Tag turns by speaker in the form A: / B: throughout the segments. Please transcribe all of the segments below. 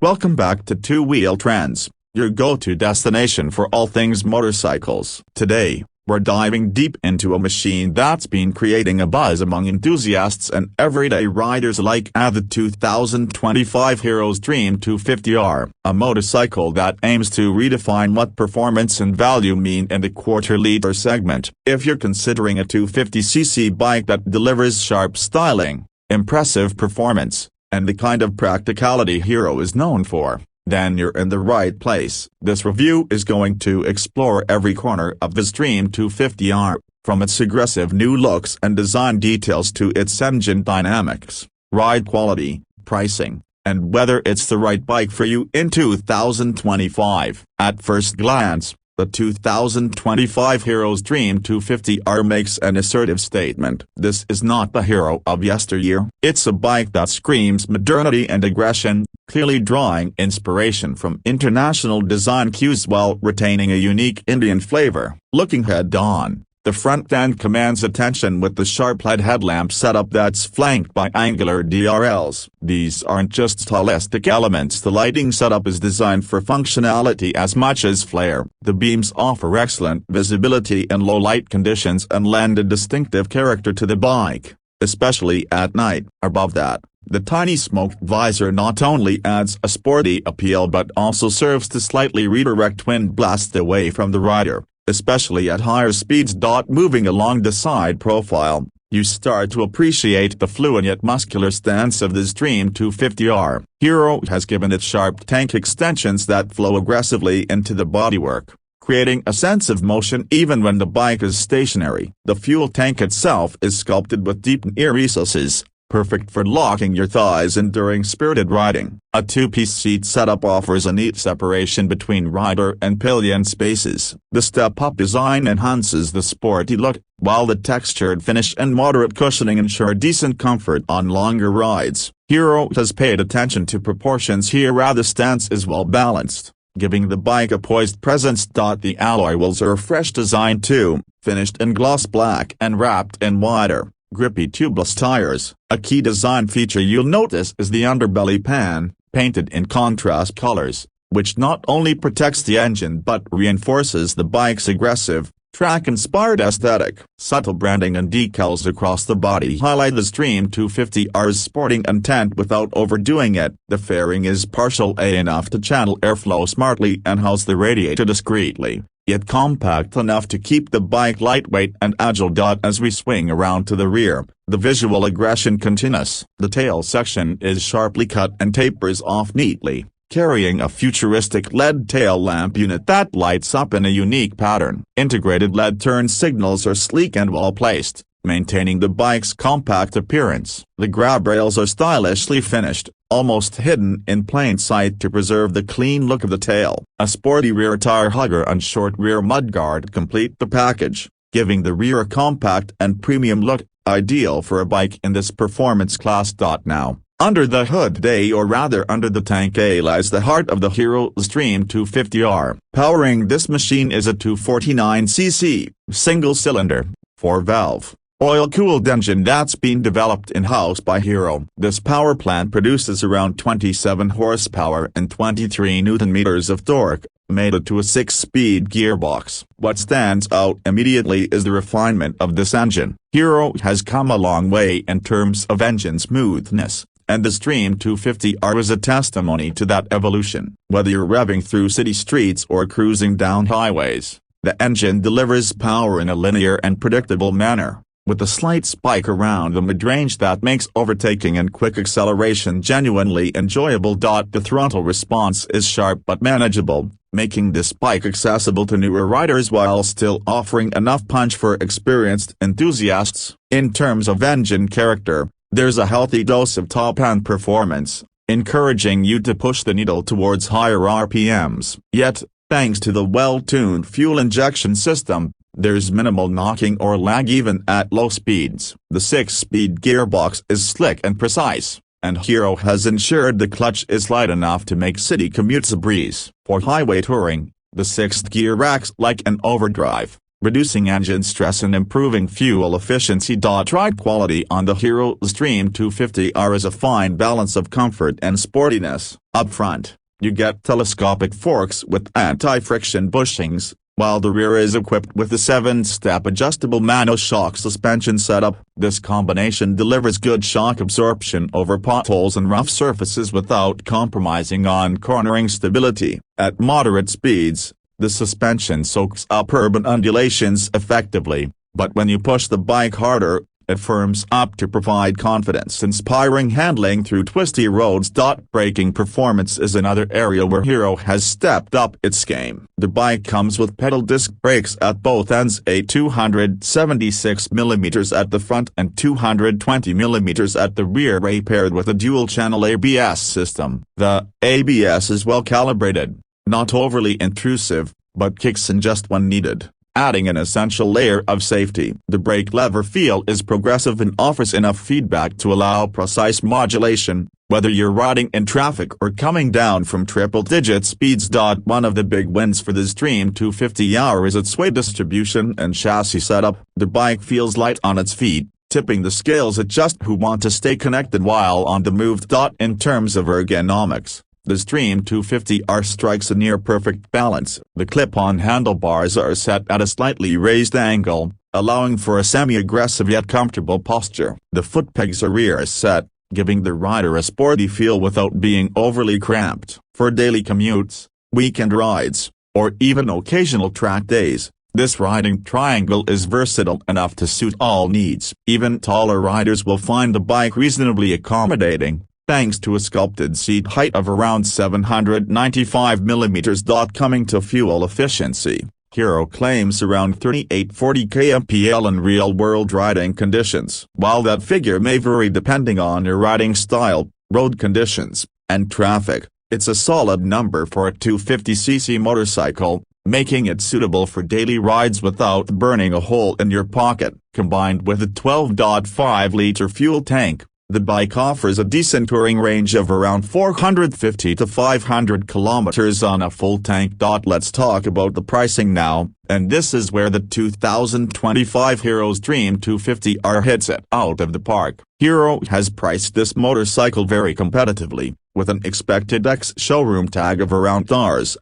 A: Welcome back to Two Wheel Trends, your go-to destination for all things motorcycles. Today, we're diving deep into a machine that's been creating a buzz among enthusiasts and everyday riders alike. The 2025 Hero Xtreme 250R, a motorcycle that aims to redefine what performance and value mean in the quarter-liter segment. If you're considering a 250cc bike that delivers sharp styling, impressive performance, and the kind of practicality Hero is known for, then you're in the right place. This review is going to explore every corner of the Xtreme 250R, from its aggressive new looks and design details to its engine dynamics, ride quality, pricing, and whether it's the right bike for you in 2025. At first glance, the 2025 Hero Xtreme 250R makes an assertive statement. This is not the Hero of yesteryear. It's a bike that screams modernity and aggression, clearly drawing inspiration from international design cues while retaining a unique Indian flavor. Looking head-on, the front end commands attention with the sharp LED headlamp setup that's flanked by angular DRLs. These aren't just stylistic elements. The lighting setup is designed for functionality as much as flair. The beams offer excellent visibility in low light conditions and lend a distinctive character to the bike, especially at night. Above that, the tiny smoked visor not only adds a sporty appeal but also serves to slightly redirect wind blasts away from the rider, especially at higher speeds. Moving along the side profile, you start to appreciate the fluid yet muscular stance of the Xtreme 250R. Hero has given it sharp tank extensions that flow aggressively into the bodywork, creating a sense of motion even when the bike is stationary. The fuel tank itself is sculpted with deep ear recesses, perfect for locking your thighs in during spirited riding. A two-piece seat setup offers a neat separation between rider and pillion spaces. The step-up design enhances the sporty look, while the textured finish and moderate cushioning ensure decent comfort on longer rides. Hero has paid attention to proportions here. The stance is well balanced, giving the bike a poised presence. The alloy wheels are a fresh design too, finished in gloss black and wrapped in wider, grippy tubeless tires. A key design feature you'll notice is the underbelly pan, painted in contrast colors, which not only protects the engine but reinforces the bike's aggressive, track-inspired aesthetic. Subtle branding and decals across the body highlight the Xtreme 250R's sporting intent without overdoing it. The fairing is partial A enough to channel airflow smartly and house the radiator discreetly, yet compact enough to keep the bike lightweight and agile. As we swing around to the rear, the visual aggression continues. The tail section is sharply cut and tapers off neatly, carrying a futuristic LED tail lamp unit that lights up in a unique pattern. Integrated LED turn signals are sleek and well placed, maintaining the bike's compact appearance. The grab rails are stylishly finished, almost hidden in plain sight to preserve the clean look of the tail. A sporty rear tire hugger and short rear mudguard complete the package, giving the rear a compact and premium look, ideal for a bike in this performance class. Now, under the hood or rather under the tank lies the heart of the Hero Xtreme 250R. Powering this machine is a 249cc, single-cylinder, 4-valve, oil-cooled engine that's been developed in-house by Hero. This power plant produces around 27 horsepower and 23 Nm of torque, mated to a 6-speed gearbox. What stands out immediately is the refinement of this engine. Hero has come a long way in terms of engine smoothness, and the Xtreme 250R is a testimony to that evolution. Whether you're revving through city streets or cruising down highways, the engine delivers power in a linear and predictable manner, with a slight spike around the mid-range that makes overtaking and quick acceleration genuinely enjoyable. The throttle response is sharp but manageable, making this bike accessible to newer riders while still offering enough punch for experienced enthusiasts. In terms of engine character, there's a healthy dose of top-end performance, encouraging you to push the needle towards higher RPMs. Yet, thanks to the well-tuned fuel injection system, there's minimal knocking or lag even at low speeds. The 6-speed gearbox is slick and precise, and Hero has ensured the clutch is light enough to make city commutes a breeze. For highway touring, the 6th gear acts like an overdrive, reducing engine stress and improving fuel efficiency. Ride quality on the Hero Xtreme 250R is a fine balance of comfort and sportiness. Up front, you get telescopic forks with anti-friction bushings, while the rear is equipped with a 7-step adjustable monoshock suspension setup. This combination delivers good shock absorption over potholes and rough surfaces without compromising on cornering stability. At moderate speeds, the suspension soaks up urban undulations effectively, but when you push the bike harder, it firms up to provide confidence-inspiring handling through twisty roads. Braking performance is another area where Hero has stepped up its game. The bike comes with pedal disc brakes at both ends, a 276mm at the front and 220mm at the rear, paired with a dual-channel ABS system. The ABS is well calibrated, not overly intrusive, but kicks in just when needed, adding an essential layer of safety. The brake lever feel is progressive and offers enough feedback to allow precise modulation, whether you're riding in traffic or coming down from triple-digit speeds. One of the big wins for the Xtreme 250R is its weight distribution and chassis setup. The bike feels light on its feet, tipping the scales at just who want to stay connected while on the move. In terms of ergonomics, the Xtreme 250R strikes a near-perfect balance. The clip-on handlebars are set at a slightly raised angle, allowing for a semi-aggressive yet comfortable posture. The foot pegs are rear set, giving the rider a sporty feel without being overly cramped. For daily commutes, weekend rides, or even occasional track days, this riding triangle is versatile enough to suit all needs. Even taller riders will find the bike reasonably accommodating, thanks to a sculpted seat height of around 795mm. Coming to fuel efficiency, Hero claims around 38-40 kmpl in real-world riding conditions. While that figure may vary depending on your riding style, road conditions, and traffic, it's a solid number for a 250cc motorcycle, making it suitable for daily rides without burning a hole in your pocket. Combined with a 12.5-liter fuel tank, the bike offers a decent touring range of around 450 to 500 kilometers on a full tank. Let's talk about the pricing now, and this is where the 2025 Hero Xtreme 250R hits it out of the park. Hero has priced this motorcycle very competitively, with an expected ex-showroom tag of around Rs.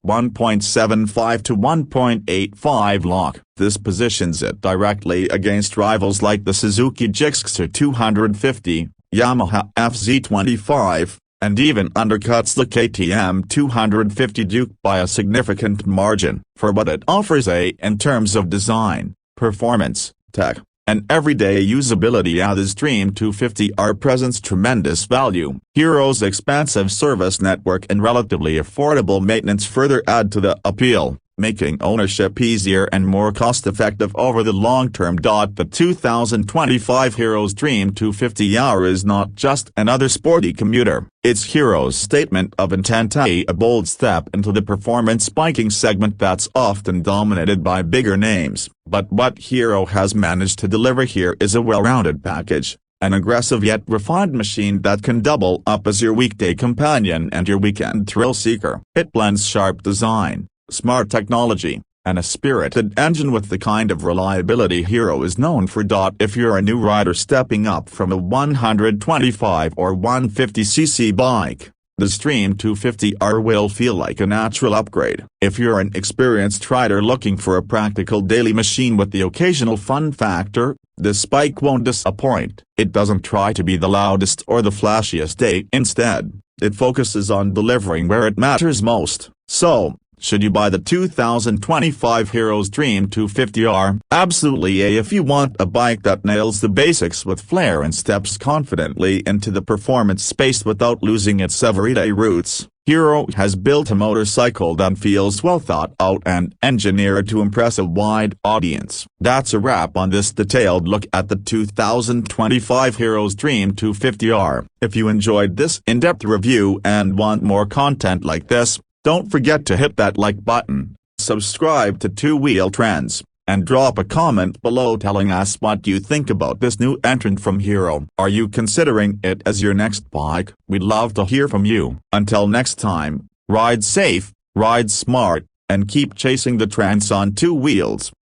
A: 1.75 to 1.85 lakh. This positions it directly against rivals like the Suzuki Gixxer 250, Yamaha FZ25, and even undercuts the KTM 250 Duke by a significant margin. For what it offers in terms of design, performance, tech, and everyday usability, the Xtreme 250R presents tremendous value. Hero's expansive service network and relatively affordable maintenance further add to the appeal, making ownership easier and more cost-effective over the long term. The 2025 Hero Xtreme 250R is not just another sporty commuter, it's Hero's statement of intent, a bold step into the performance biking segment that's often dominated by bigger names. But what Hero has managed to deliver here is a well-rounded package, an aggressive yet refined machine that can double up as your weekday companion and your weekend thrill seeker. It blends sharp design, smart technology, and a spirited engine with the kind of reliability Hero is known for. If you're a new rider stepping up from a 125 or 150cc bike, the Xtreme 250R will feel like a natural upgrade. If you're an experienced rider looking for a practical daily machine with the occasional fun factor, this bike won't disappoint. It doesn't try to be the loudest or the flashiest. Instead, it focuses on delivering where it matters most. So, should you buy the 2025 Hero Xtreme 250R? Absolutely. If you want a bike that nails the basics with flair and steps confidently into the performance space without losing its everyday roots, Hero has built a motorcycle that feels well thought out and engineered to impress a wide audience. That's a wrap on this detailed look at the 2025 Hero Xtreme 250R. If you enjoyed this in-depth review and want more content like this, don't forget to hit that like button, subscribe to Two Wheel Trends, and drop a comment below telling us what you think about this new entrant from Hero. Are you considering it as your next bike? We'd love to hear from you. Until next time, ride safe, ride smart, and keep chasing the trends on two wheels.